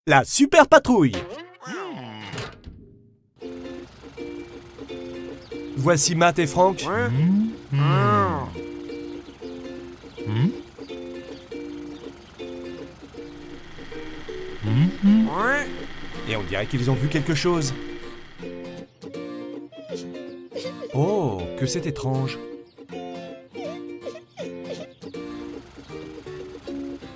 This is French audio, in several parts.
La super patrouille. Voici Matt et Frank. Et on dirait qu'ils ont vu quelque chose. Oh, que c'est étrange.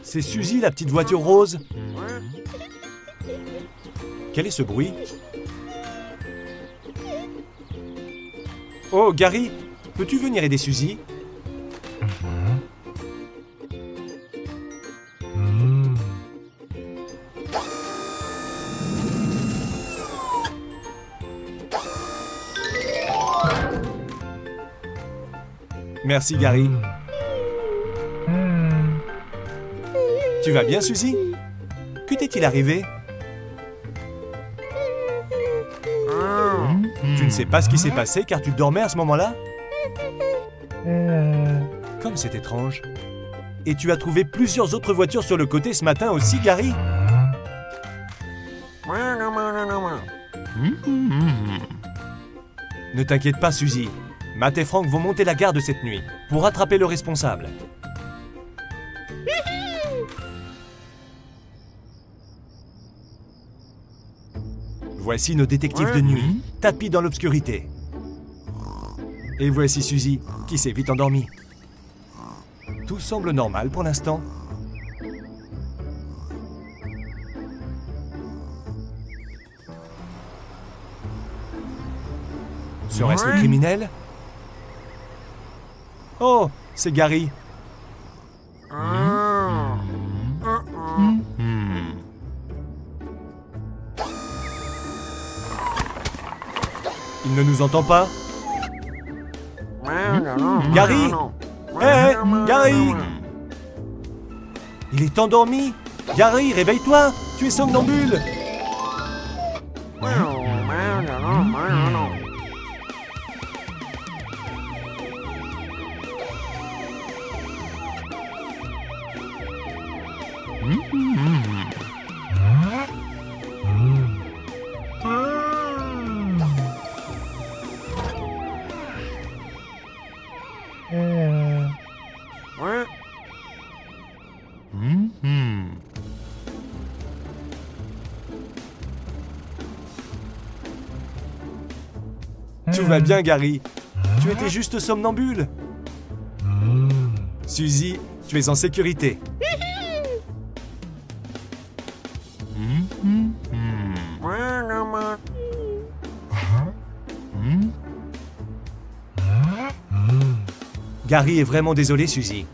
C'est Suzy, la petite voiture rose. Quel est ce bruit? Oh, Gary, peux-tu venir aider Suzy? Merci, Gary. Tu vas bien, Suzy? Que t'est-il arrivé? Tu ne sais pas ce qui s'est passé car tu dormais à ce moment-là? Comme c'est étrange. Et tu as trouvé plusieurs autres voitures sur le côté ce matin aussi, Gary? Ne t'inquiète pas, Suzy. Matt et Frank vont monter la garde cette nuit pour attraper le responsable. Voici nos détectives de nuit, tapis dans l'obscurité. Et voici Suzy, qui s'est vite endormie. Tout semble normal pour l'instant. Serait-ce le criminel? Oh, c'est Gary. Il ne nous entend pas. Gary! Hé, Gary! Il est endormi. Gary, réveille-toi. Tu es somnambule. Tout va bien, Gary. Tu étais juste somnambule. Suzy, tu es en sécurité. Gary est vraiment désolé, Suzy.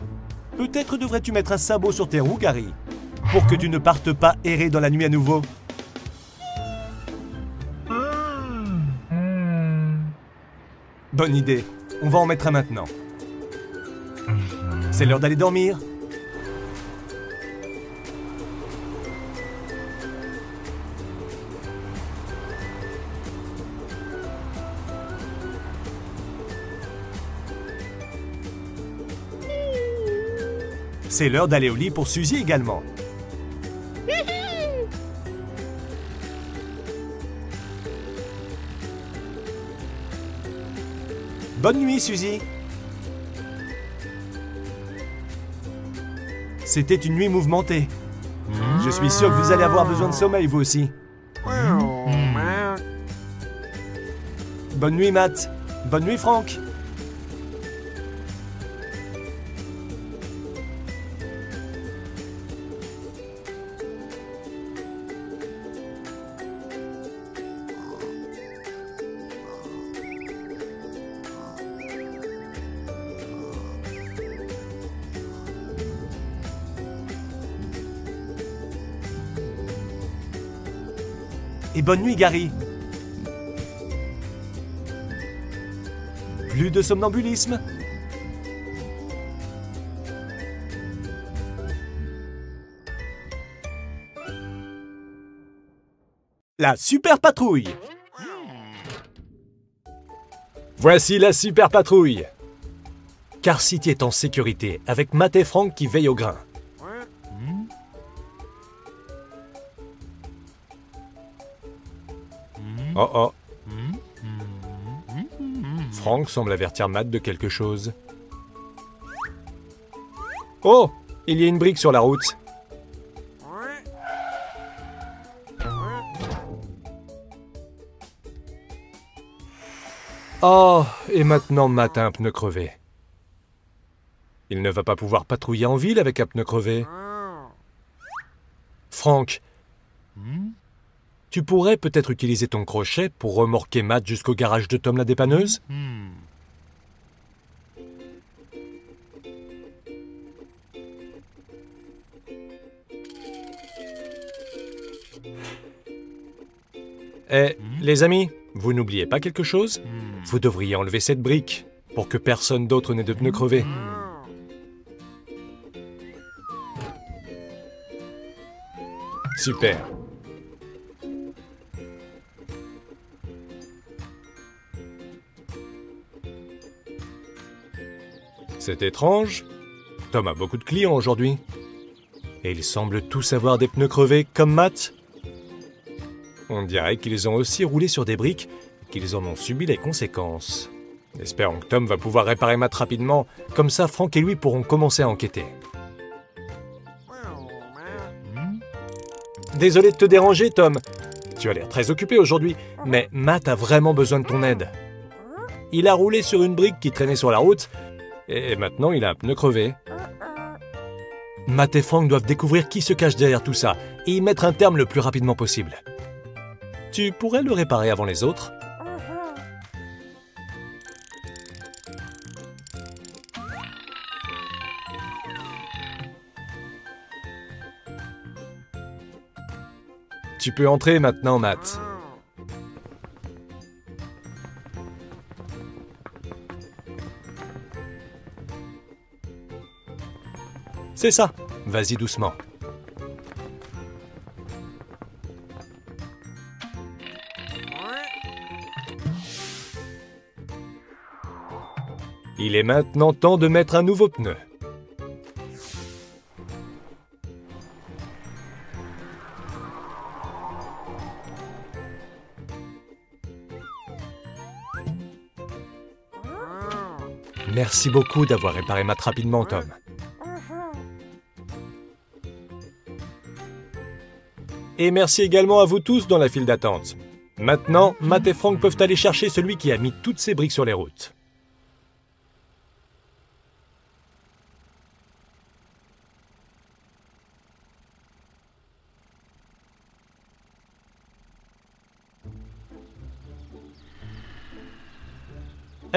Peut-être devrais-tu mettre un sabot sur tes roues, Gary, pour que tu ne partes pas errer dans la nuit à nouveau. Bonne idée. On va en mettre un maintenant. C'est l'heure d'aller dormir. C'est l'heure d'aller au lit pour Suzy également. Bonne nuit, Suzy. C'était une nuit mouvementée. Je suis sûr que vous allez avoir besoin de sommeil, vous aussi. Bonne nuit, Matt. Bonne nuit, Frank. Et bonne nuit, Gary. Plus de somnambulisme. La super patrouille. Voici la super patrouille. Car City est en sécurité avec Matt et Frank qui veillent au grain. Oh oh. Frank semble avertir Matt de quelque chose. Oh! Il y a une brique sur la route. Oh! Et maintenant Matt a un pneu crevé. Il ne va pas pouvoir patrouiller en ville avec un pneu crevé. Frank, tu pourrais peut-être utiliser ton crochet pour remorquer Matt jusqu'au garage de Tom la dépanneuse? Eh, les amis, vous n'oubliez pas quelque chose? Vous devriez enlever cette brique pour que personne d'autre n'ait de pneus crevés. Super. C'est étrange. Tom a beaucoup de clients aujourd'hui. Et ils semblent tous avoir des pneus crevés comme Matt. On dirait qu'ils ont aussi roulé sur des briques et qu'ils en ont subi les conséquences. Espérons que Tom va pouvoir réparer Matt rapidement. Comme ça, Frank et lui pourront commencer à enquêter. Désolé de te déranger, Tom. Tu as l'air très occupé aujourd'hui, mais Matt a vraiment besoin de ton aide. Il a roulé sur une brique qui traînait sur la route, et maintenant il a un pneu crevé. Matt et Frank doivent découvrir qui se cache derrière tout ça, et y mettre un terme le plus rapidement possible. Tu pourrais le réparer avant les autres? Tu peux entrer maintenant, Matt. C'est ça. Vas-y doucement. Il est maintenant temps de mettre un nouveau pneu. Merci beaucoup d'avoir réparé Matt rapidement, Tom. Et merci également à vous tous dans la file d'attente. Maintenant, Matt et Frank peuvent aller chercher celui qui a mis toutes ces briques sur les routes.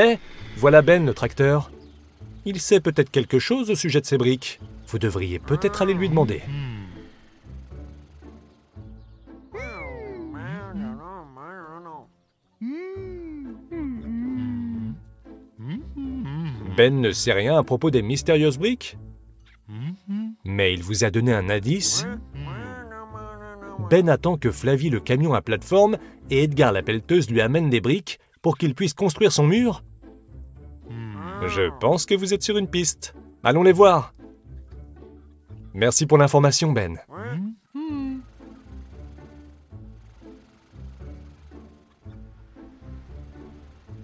Eh, voilà Ben, le tracteur. Il sait peut-être quelque chose au sujet de ces briques. Vous devriez peut-être aller lui demander. Ben ne sait rien à propos des mystérieuses briques. Mais il vous a donné un indice. Ben attend que Flavie le camion à plateforme et Edgar la pelleteuse lui amènent des briques pour qu'il puisse construire son mur. Je pense que vous êtes sur une piste. Allons les voir. Merci pour l'information, Ben.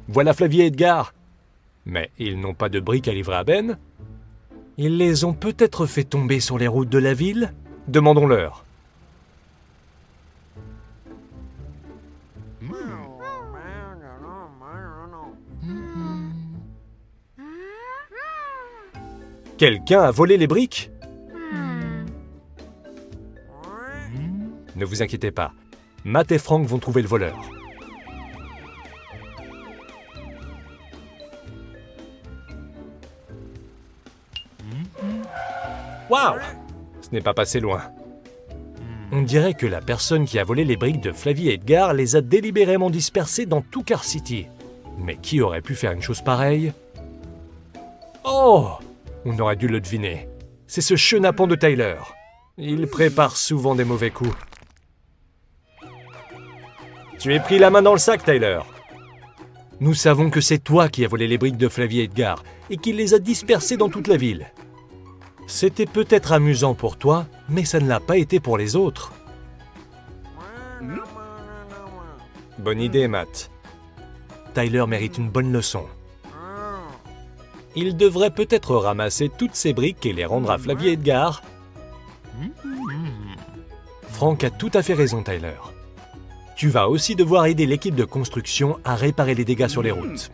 Voilà Flavie et Edgar. Mais ils n'ont pas de briques à livrer à Ben. Ils les ont peut-être fait tomber sur les routes de la ville. Demandons-leur. Quelqu'un a volé les briques? Ne vous inquiétez pas. Matt et Frank vont trouver le voleur. Waouh! Ce n'est pas passé loin. On dirait que la personne qui a volé les briques de Flavie et Edgar les a délibérément dispersées dans tout Car City. Mais qui aurait pu faire une chose pareille? Oh! On aurait dû le deviner. C'est ce chenapan de Tyler. Il prépare souvent des mauvais coups. Tu es pris la main dans le sac, Tyler. Nous savons que c'est toi qui as volé les briques de Flavie et Edgar et qui les a dispersées dans toute la ville. C'était peut-être amusant pour toi, mais ça ne l'a pas été pour les autres. Bonne idée, Matt. Tyler mérite une bonne leçon. Il devrait peut-être ramasser toutes ces briques et les rendre à Flavie et Edgar. Frank a tout à fait raison, Tyler. Tu vas aussi devoir aider l'équipe de construction à réparer les dégâts sur les routes.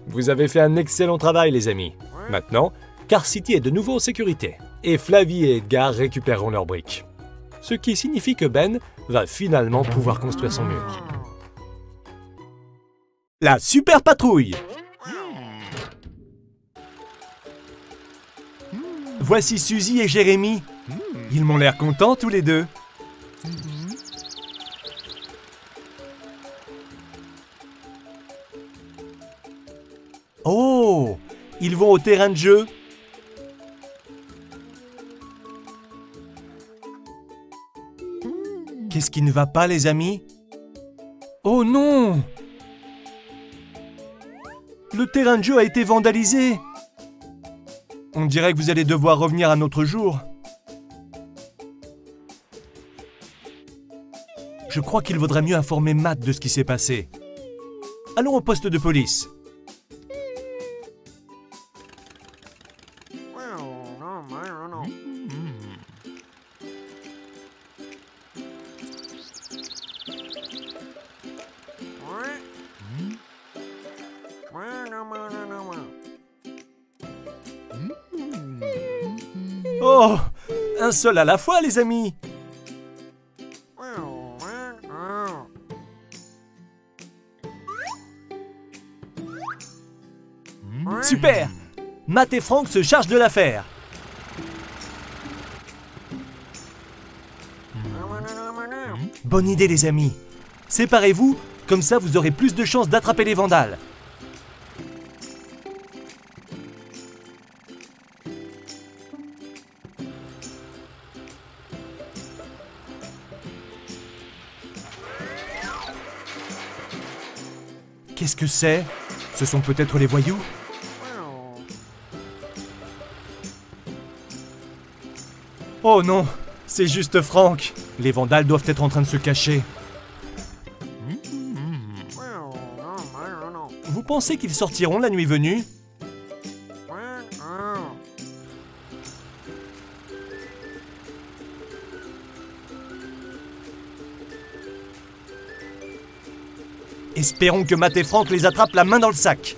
Vous avez fait un excellent travail, les amis. Maintenant, Car City est de nouveau en sécurité. Et Flavie et Edgar récupéreront leurs briques. Ce qui signifie que Ben va finalement pouvoir construire son mur. La super patrouille! Voici Suzy et Jérémy. Ils m'ont l'air contents tous les deux. Oh! Ils vont au terrain de jeu. Qu'est-ce qui ne va pas, les amis? Oh non! Le terrain de jeu a été vandalisé. On dirait que vous allez devoir revenir un autre jour. Je crois qu'il vaudrait mieux informer Matt de ce qui s'est passé. Allons au poste de police. Oh! Un seul à la fois, les amis! Super! Matt et Frank se chargent de l'affaire. Bonne idée, les amis. Séparez-vous, comme ça vous aurez plus de chances d'attraper les vandales. Qu'est-ce que c'est? Ce sont peut-être les voyous? Oh non, c'est juste Frank. Les vandales doivent être en train de se cacher. Vous pensez qu'ils sortiront la nuit venue? Espérons que Matt et Frank les attrapent la main dans le sac.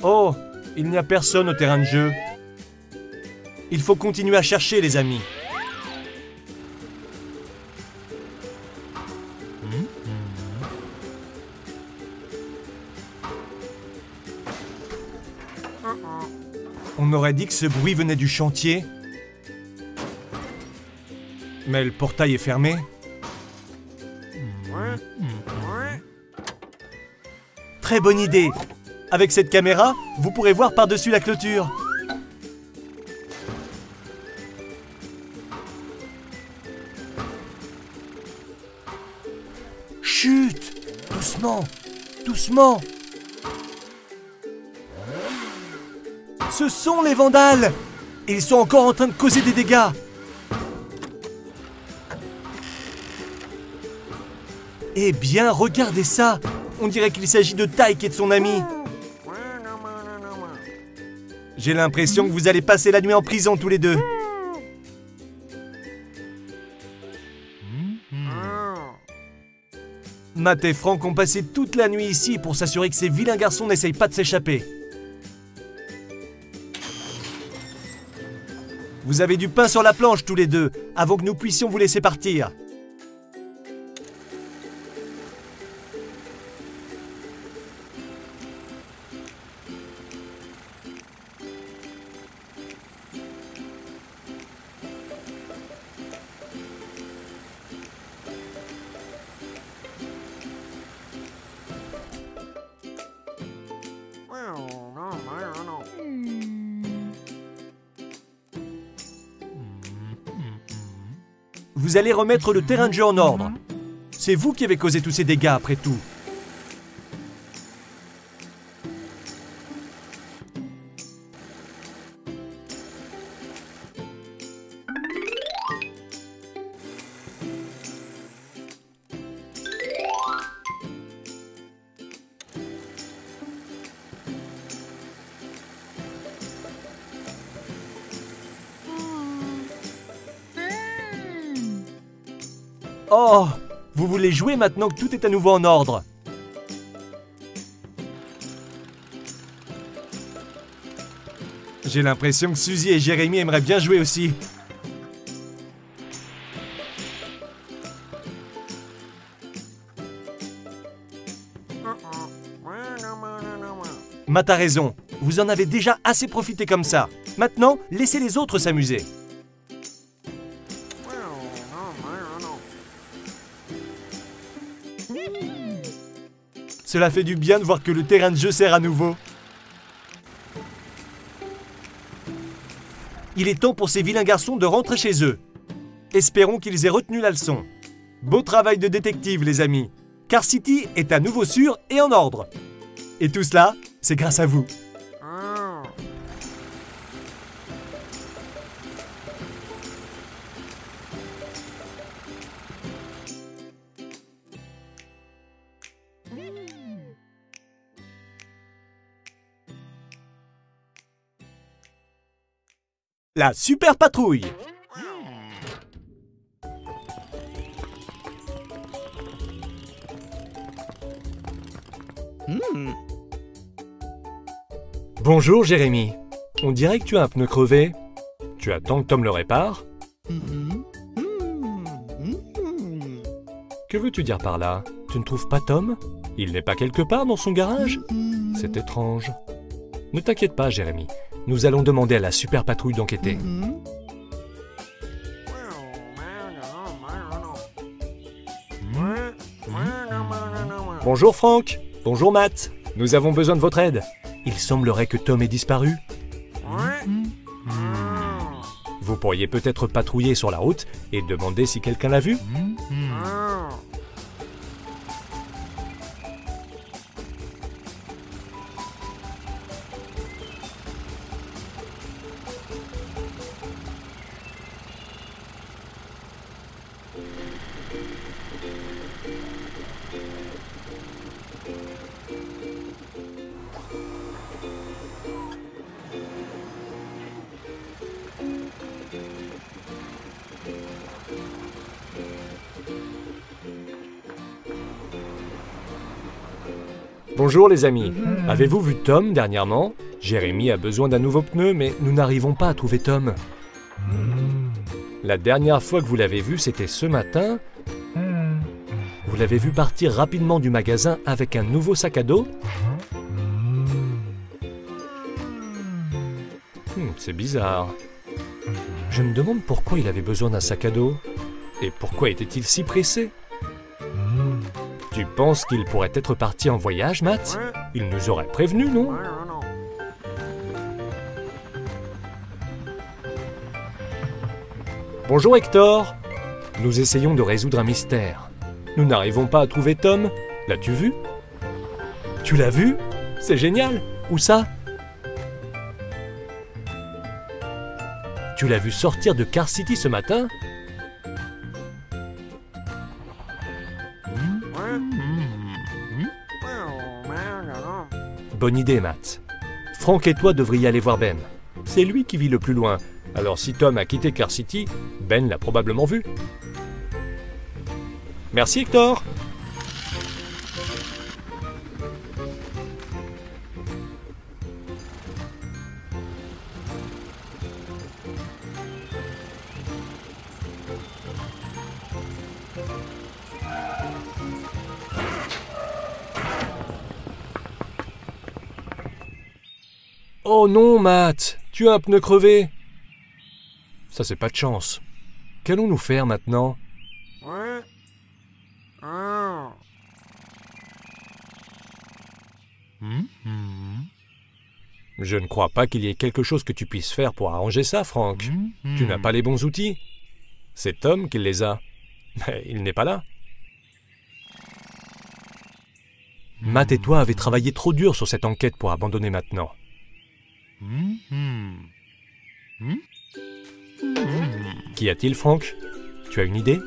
Oh, il n'y a personne au terrain de jeu. Il faut continuer à chercher, les amis. On aurait dit que ce bruit venait du chantier. Mais le portail est fermé. Très bonne idée. Avec cette caméra, vous pourrez voir par-dessus la clôture. Chut! Doucement! Doucement! Ce sont les vandales! Et ils sont encore en train de causer des dégâts! Eh bien, regardez ça! On dirait qu'il s'agit de Tyke et de son ami. J'ai l'impression que vous allez passer la nuit en prison tous les deux. Matt et Frank ont passé toute la nuit ici pour s'assurer que ces vilains garçons n'essayent pas de s'échapper. Vous avez du pain sur la planche tous les deux, avant que nous puissions vous laisser partir. Vous allez remettre le terrain de jeu en ordre. C'est vous qui avez causé tous ces dégâts après tout. Oh, vous voulez jouer maintenant que tout est à nouveau en ordre? J'ai l'impression que Suzy et Jérémy aimeraient bien jouer aussi. Matt a raison, vous en avez déjà assez profité comme ça. Maintenant, laissez les autres s'amuser. Cela fait du bien de voir que le terrain de jeu sert à nouveau. Il est temps pour ces vilains garçons de rentrer chez eux. Espérons qu'ils aient retenu la leçon. Beau travail de détective, les amis. Car City est à nouveau sûr et en ordre. Et tout cela, c'est grâce à vous. La super patrouille. Bonjour Jérémy. On dirait que tu as un pneu crevé. Tu attends que Tom le répare? Que veux-tu dire par là? Tu ne trouves pas Tom? Il n'est pas quelque part dans son garage? C'est étrange. Ne t'inquiète pas Jérémy. Nous allons demander à la super patrouille d'enquêter. Bonjour Franck. Bonjour Matt. Nous avons besoin de votre aide. Il semblerait que Tom ait disparu. Vous pourriez peut-être patrouiller sur la route et demander si quelqu'un l'a vu. Bonjour les amis, avez-vous vu Tom dernièrement? Jérémy a besoin d'un nouveau pneu, mais nous n'arrivons pas à trouver Tom. La dernière fois que vous l'avez vu, c'était ce matin. Vous l'avez vu partir rapidement du magasin avec un nouveau sac à dos? C'est bizarre. Je me demande pourquoi il avait besoin d'un sac à dos. Et pourquoi était-il si pressé? Tu penses qu'il pourrait être parti en voyage, Matt? Il nous aurait prévenu, non? Bonjour Hector. Nous essayons de résoudre un mystère. Nous n'arrivons pas à trouver Tom. L'as-tu vu? Tu l'as vu? C'est génial. Où ça? Tu l'as vu sortir de Car City ce matin? Bonne idée, Matt. Franck et toi devriez aller voir Ben. C'est lui qui vit le plus loin. Alors si Tom a quitté Car City, Ben l'a probablement vu. Merci Hector. Oh non, Matt, tu as un pneu crevé. Ça, c'est pas de chance. Qu'allons-nous faire maintenant? Je ne crois pas qu'il y ait quelque chose que tu puisses faire pour arranger ça, Franck. Tu n'as pas les bons outils. C'est Tom qui les a. Mais il n'est pas là. Matt et toi avez travaillé trop dur sur cette enquête pour abandonner maintenant. Qu'y a-t-il, Frank? Tu as une idée?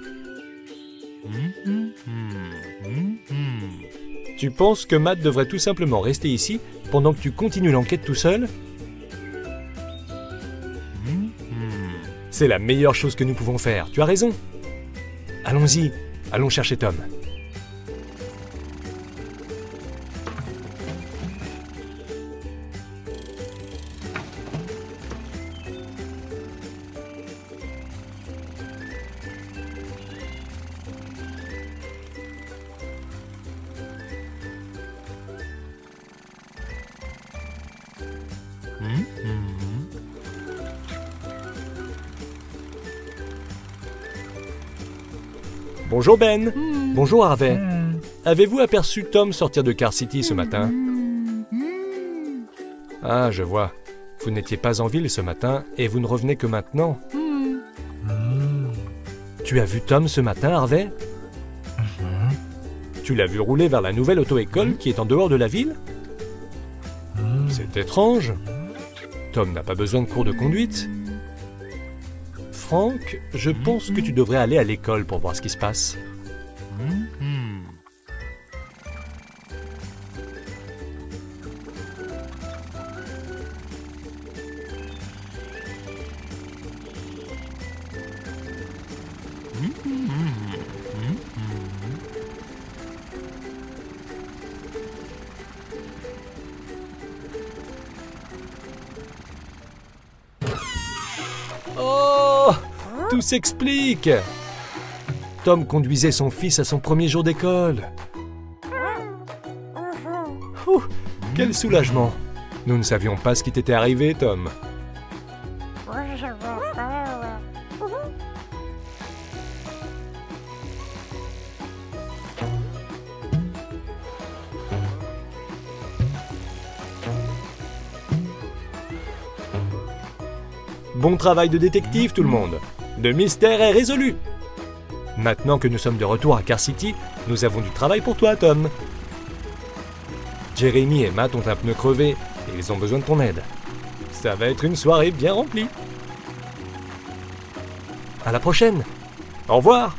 Tu penses que Matt devrait tout simplement rester ici pendant que tu continues l'enquête tout seul? C'est la meilleure chose que nous pouvons faire, tu as raison. Allons-y, allons chercher Tom. Bonjour Ben. Bonjour Harvey. Avez-vous aperçu Tom sortir de Car City ce matin? Ah, je vois. Vous n'étiez pas en ville ce matin et vous ne revenez que maintenant. Tu as vu Tom ce matin, Harvey? Tu l'as vu rouler vers la nouvelle auto-école qui est en dehors de la ville? C'est étrange. Tom n'a pas besoin de cours de conduite. Frank, je pense que tu devrais aller à l'école pour voir ce qui se passe. Oh! Tout s'explique! Tom conduisait son fils à son premier jour d'école. Quel soulagement! Nous ne savions pas ce qui t'était arrivé, Tom. Bon travail de détective, tout le monde. Le mystère est résolu. Maintenant que nous sommes de retour à Car City, nous avons du travail pour toi, Tom. Jeremy et Matt ont un pneu crevé et ils ont besoin de ton aide. Ça va être une soirée bien remplie. À la prochaine. Au revoir.